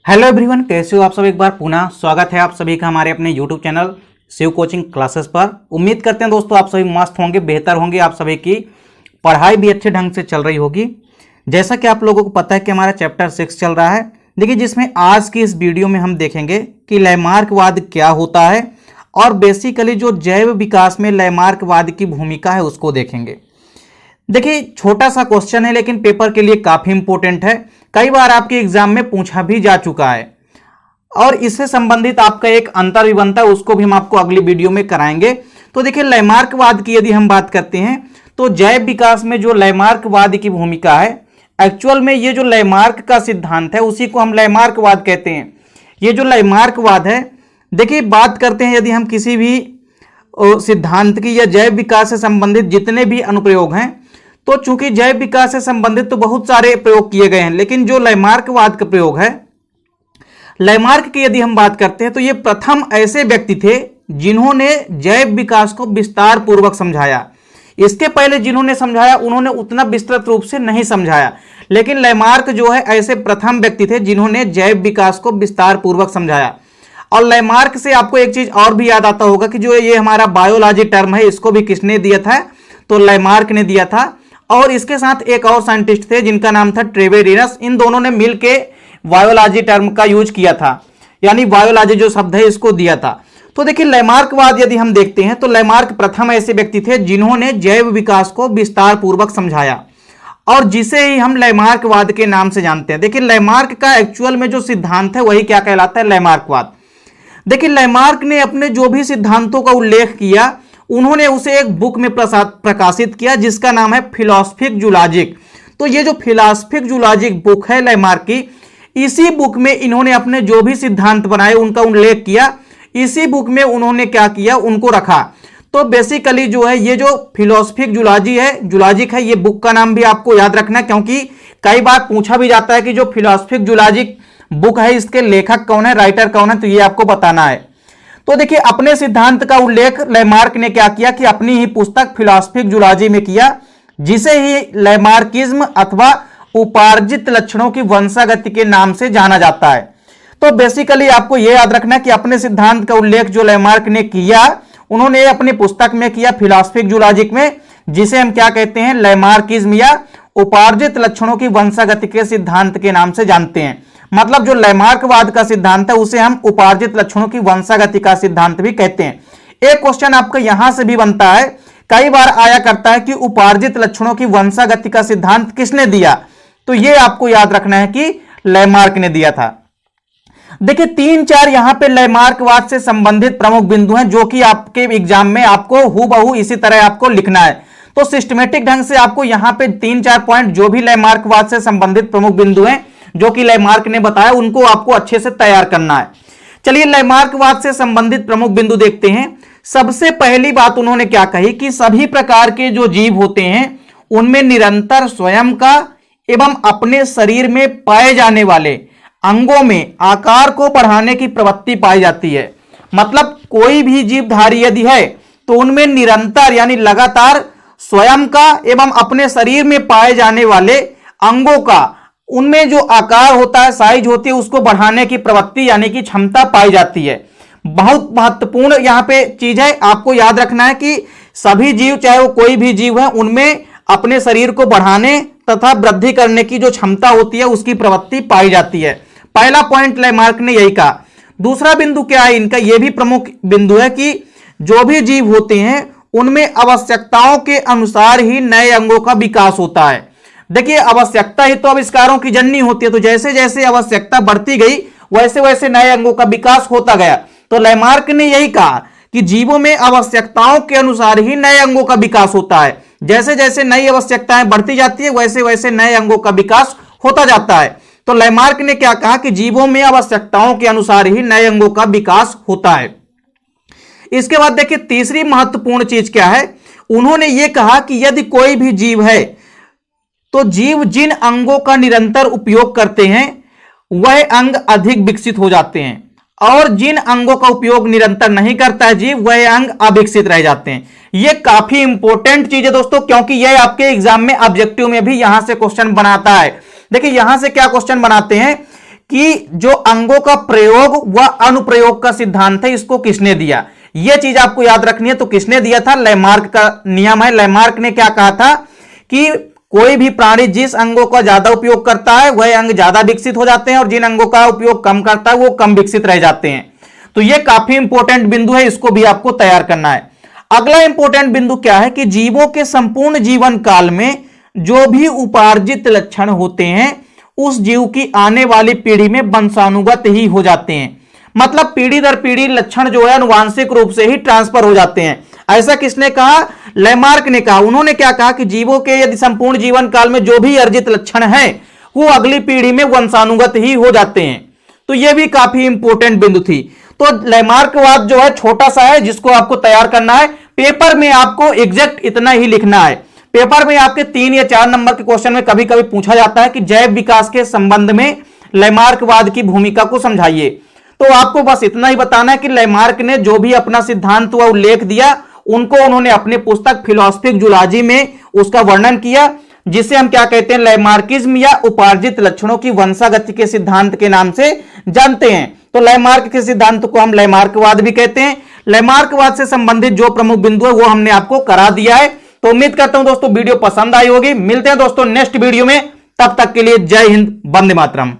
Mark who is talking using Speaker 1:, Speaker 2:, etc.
Speaker 1: Hello everyone, कैसे हो आप सब। एक बार पुनः स्वागत है आप सभी का हमारे अपने YouTube channel Shiv coaching classes पर। उम्मीद करते हैं दोस्तों आप सभी मस्त होंगे, बेहतर होंगे, आप सभी की पढ़ाई भी अच्छे ढंग से चल रही होगी। जैसा कि आप लोगों को पता है कि हमारा चैप्टर 6 चल रहा है, देखिए जिसमें आज की इस वीडियो में हम देखेंगे कि लैमार्कवाद क्या होता है और बेसिकली जो जैव विकास में लैमार्कवाद की भूमिका है उसको देखेंगे। देखिए छोटा सा क्वेश्चन है लेकिन पेपर के लिए काफी इंपॉर्टेंट है, कई बार आपके एग्जाम में पूछा भी जा चुका है और इससे संबंधित आपका एक अंतर भी बनता है, उसको भी हम आपको अगली वीडियो में कराएंगे। तो देखिए लैमार्कवाद की यदि हम बात करते हैं तो जैव विकास में जो लैमार्कवाद की भूमिका है, एक्चुअल में ये जो लैमार्क का सिद्धांत है उसी को हम लैमार्कवाद कहते हैं। ये जो लैमार्कवाद है, देखिए बात करते हैं यदि हम किसी भी सिद्धांत की या जैव विकास से संबंधित जितने भी अनुप्रयोग हैं, तो चूंकि जैव विकास से संबंधित तो बहुत सारे प्रयोग किए गए हैं, लेकिन जो लैमार्कवाद का प्रयोग है, लैमार्क की यदि हम बात करते हैं तो ये प्रथम ऐसे व्यक्ति थे जिन्होंने जैव विकास को विस्तार पूर्वक समझाया। इसके पहले जिन्होंने समझाया उन्होंने उतना विस्तृत रूप से नहीं समझाया, लेकिन लैमार्क जो है ऐसे प्रथम व्यक्ति थे जिन्होंने जैव विकास को विस्तार पूर्वक समझाया। और लैमार्क से आपको एक चीज और भी याद आता होगा कि जो ये हमारा बायोलॉजी टर्म है इसको भी किसने दिया था, तो लैमार्क ने दिया था। और इसके साथ एक और साइंटिस्ट थे जिनका नाम था ट्रेवेरिनस। इन दोनों ने मिलके बायोलॉजी टर्म का यूज किया था, यानी बायोलॉजी जो शब्द है इसको दिया था। तो देखिए लैमार्कवाद यदि हम देखते हैं तो लैमार्क प्रथम ऐसे व्यक्ति थे जिन्होंने जैव विकास को विस्तार पूर्वक समझाया और जिसे ही हम लैमार्कवाद के नाम से जानते हैं। देखिए लैमार्क का एक्चुअल में जो सिद्धांत है वही क्या कहलाता है, लैमार्कवाद। देखिए लैमार्क ने अपने जो भी सिद्धांतों का उल्लेख किया उन्होंने उसे एक बुक में प्रकाशित किया जिसका नाम है फिलॉसफिक जूलॉजिक। तो ये जो फिलॉसफिक जूलॉजिक बुक है लैमार्क की, इसी बुक में इन्होंने अपने जो भी सिद्धांत बनाए उनका उल्लेख किया, इसी बुक में उन्होंने क्या किया, उनको रखा। तो बेसिकली जो है ये जो फिलॉसफिक जूलॉजिक है, ये बुक का नाम भी आपको याद रखना, क्योंकि कई बार पूछा भी जाता है कि जो फिलॉसफिक जूलॉजिक बुक है इसके लेखक कौन है, राइटर कौन है, तो ये आपको बताना है। तो देखिए अपने सिद्धांत का उल्लेख लैमार्क ने क्या किया कि अपनी ही पुस्तक फिलॉसफिक जूलॉजी में किया, जिसे ही लैमार्किज्म अथवा उपार्जित लक्षणों की वंशागति के नाम से जाना जाता है। तो बेसिकली आपको यह याद रखना कि अपने सिद्धांत का उल्लेख जो लैमार्क ने किया उन्होंने अपनी पुस्तक में किया फिलॉसफिक जूलॉजिक में, जिसे हम क्या कहते हैं, लैमार्किज्म या उपार्जित लक्षणों की वंशागति के सिद्धांत के नाम से जानते हैं। मतलब जो लैमार्कवाद का सिद्धांत है उसे हम उपार्जित लक्षणों की वंशागति का सिद्धांत भी कहते हैं। एक क्वेश्चन आपका यहां से भी बनता है, कई बार आया करता है कि उपार्जित लक्षणों की वंशागति का सिद्धांत किसने दिया, तो यह आपको याद रखना है कि लैमार्क ने दिया था। देखिए 3-4 यहां पे लैमार्कवाद से संबंधित प्रमुख बिंदु हैं जो कि आपके एग्जाम में आपको हूबहू इसी तरह आपको लिखना है। तो सिस्टमेटिक ढंग से आपको यहां पे 3-4 पॉइंट जो भी लैमार्कवाद से संबंधित प्रमुख बिंदु हैं जो कि लैमार्क ने बताया उनको आपको अच्छे से तैयार करना है। चलिए लैमार्कवाद से संबंधित प्रमुख बिंदु देखते हैं। सबसे पहली बात उन्होंने क्या कही कि सभी प्रकार के जो जीव होते हैं उनमें निरंतर स्वयं का एवं अपने शरीर में पाए जाने वाले अंगों में आकार को बढ़ाने की प्रवृत्ति पाई जाती है। मतलब कोई भी जीवधारी यदि है तो उनमें निरंतर यानी लगातार स्वयं का एवं अपने शरीर में पाए जाने वाले अंगों का, उनमें जो आकार होता है, साइज होती है, उसको बढ़ाने की प्रवृत्ति यानी कि क्षमता पाई जाती है। बहुत महत्वपूर्ण यहां पे चीज है, आपको याद रखना है कि सभी जीव चाहे वो कोई भी जीव है उनमें अपने शरीर को बढ़ाने तथा वृद्धि करने की जो क्षमता होती है उसकी प्रवृत्ति पाई जाती है। पहला पॉइंट लैमार्क ने यही कहा। दूसरा बिंदु क्या है इनका, यह भी प्रमुख बिंदु है कि जो भी जीव होते हैं उनमें आवश्यकताओं के अनुसार ही नए अंगों का विकास होता है। देखिए आवश्यकता ही तो आविष्कारों की जननी होती है, तो जैसे जैसे आवश्यकता बढ़ती गई वैसे वैसे नए अंगों का विकास होता गया। तो लैमार्क ने यही कहा कि जीवों में आवश्यकताओं के अनुसार ही नए अंगों का विकास होता है। जैसे जैसे नई आवश्यकताएं बढ़ती जाती है वैसे वैसे नए अंगों का विकास होता जाता है। तो लैमार्क ने क्या कहा कि जीवों में आवश्यकताओं के अनुसार ही नए अंगों का विकास होता है। इसके बाद देखिए तीसरी महत्वपूर्ण चीज क्या है, उन्होंने यह कहा कि यदि कोई भी जीव है तो जीव जिन अंगों का निरंतर उपयोग करते हैं वह अंग अधिक विकसित हो जाते हैं और जिन अंगों का उपयोग निरंतर नहीं करता है जीव वह अंग अविकसित रह जाते हैं। यह काफी इंपॉर्टेंट चीज है दोस्तों, क्योंकि यह आपके एग्जाम में ऑब्जेक्टिव में भी यहां से क्वेश्चन बनाता है। देखिए यहां से क्या क्वेश्चन बनाते हैं कि जो अंगों का प्रयोग व अनुप्रयोग का सिद्धांत है इसको किसने दिया। यह चीज आपको याद रखनी है। तो किसने दिया था? लैमार्क का नियम है। लैमार्क ने क्या कहा था कि कोई भी प्राणी जिस अंगों का ज्यादा उपयोग करता है वह अंग ज्यादा विकसित हो जाते हैं और जिन अंगों का उपयोग कम करता है वो कम विकसित रह जाते हैं। तो यह काफी इंपॉर्टेंट बिंदु है, इसको भी आपको तैयार करना है। अगला इंपॉर्टेंट बिंदु क्या है कि जीवों के संपूर्ण जीवन काल में जो भी उपार्जित लक्षण होते हैं उस जीव की आने वाली पीढ़ी में वंशानुगत ही हो जाते हैं। मतलब पीढ़ी दर पीढ़ी लक्षण जो है अनुवांशिक रूप से ही ट्रांसफर हो जाते हैं। ऐसा किसने कहा? लैमार्क ने कहा। उन्होंने क्या कहा कि जीवों के यदि संपूर्ण जीवन काल में जो भी अर्जित लक्षण है वो अगली पीढ़ी में वंशानुगत ही हो जाते हैं। तो यह भी काफी इंपॉर्टेंट बिंदु थी। तो लैमार्कवाद जो है छोटा सा है जिसको आपको तैयार करना है। पेपर में आपको एग्जैक्ट इतना ही लिखना है। पेपर में आपके 3 या 4 नंबर के क्वेश्चन में कभी कभी पूछा जाता है कि जैव विकास के संबंध में लैमार्कवाद की भूमिका को समझाइए। तो आपको बस इतना ही बताना है कि लैमार्क ने जो भी अपना सिद्धांत व उल्लेख दिया उनको उन्होंने अपने पुस्तक फिलोसफिक जूलॉजी में उसका वर्णन किया, जिसे हम क्या कहते हैं? लैमार्किज्म या उपार्जित लक्षणों की वंशागति के सिद्धांत के नाम से जानते हैं। तो लैमार्क के सिद्धांत को हम लैमार्कवाद भी कहते हैं। लैमार्कवाद से संबंधित जो प्रमुख बिंदु है वो हमने आपको करा दिया है। तो उम्मीद करता हूं दोस्तों वीडियो पसंद आई होगी। मिलते हैं दोस्तों नेक्स्ट वीडियो में, तब तक के लिए जय हिंद, वंदे मातरम।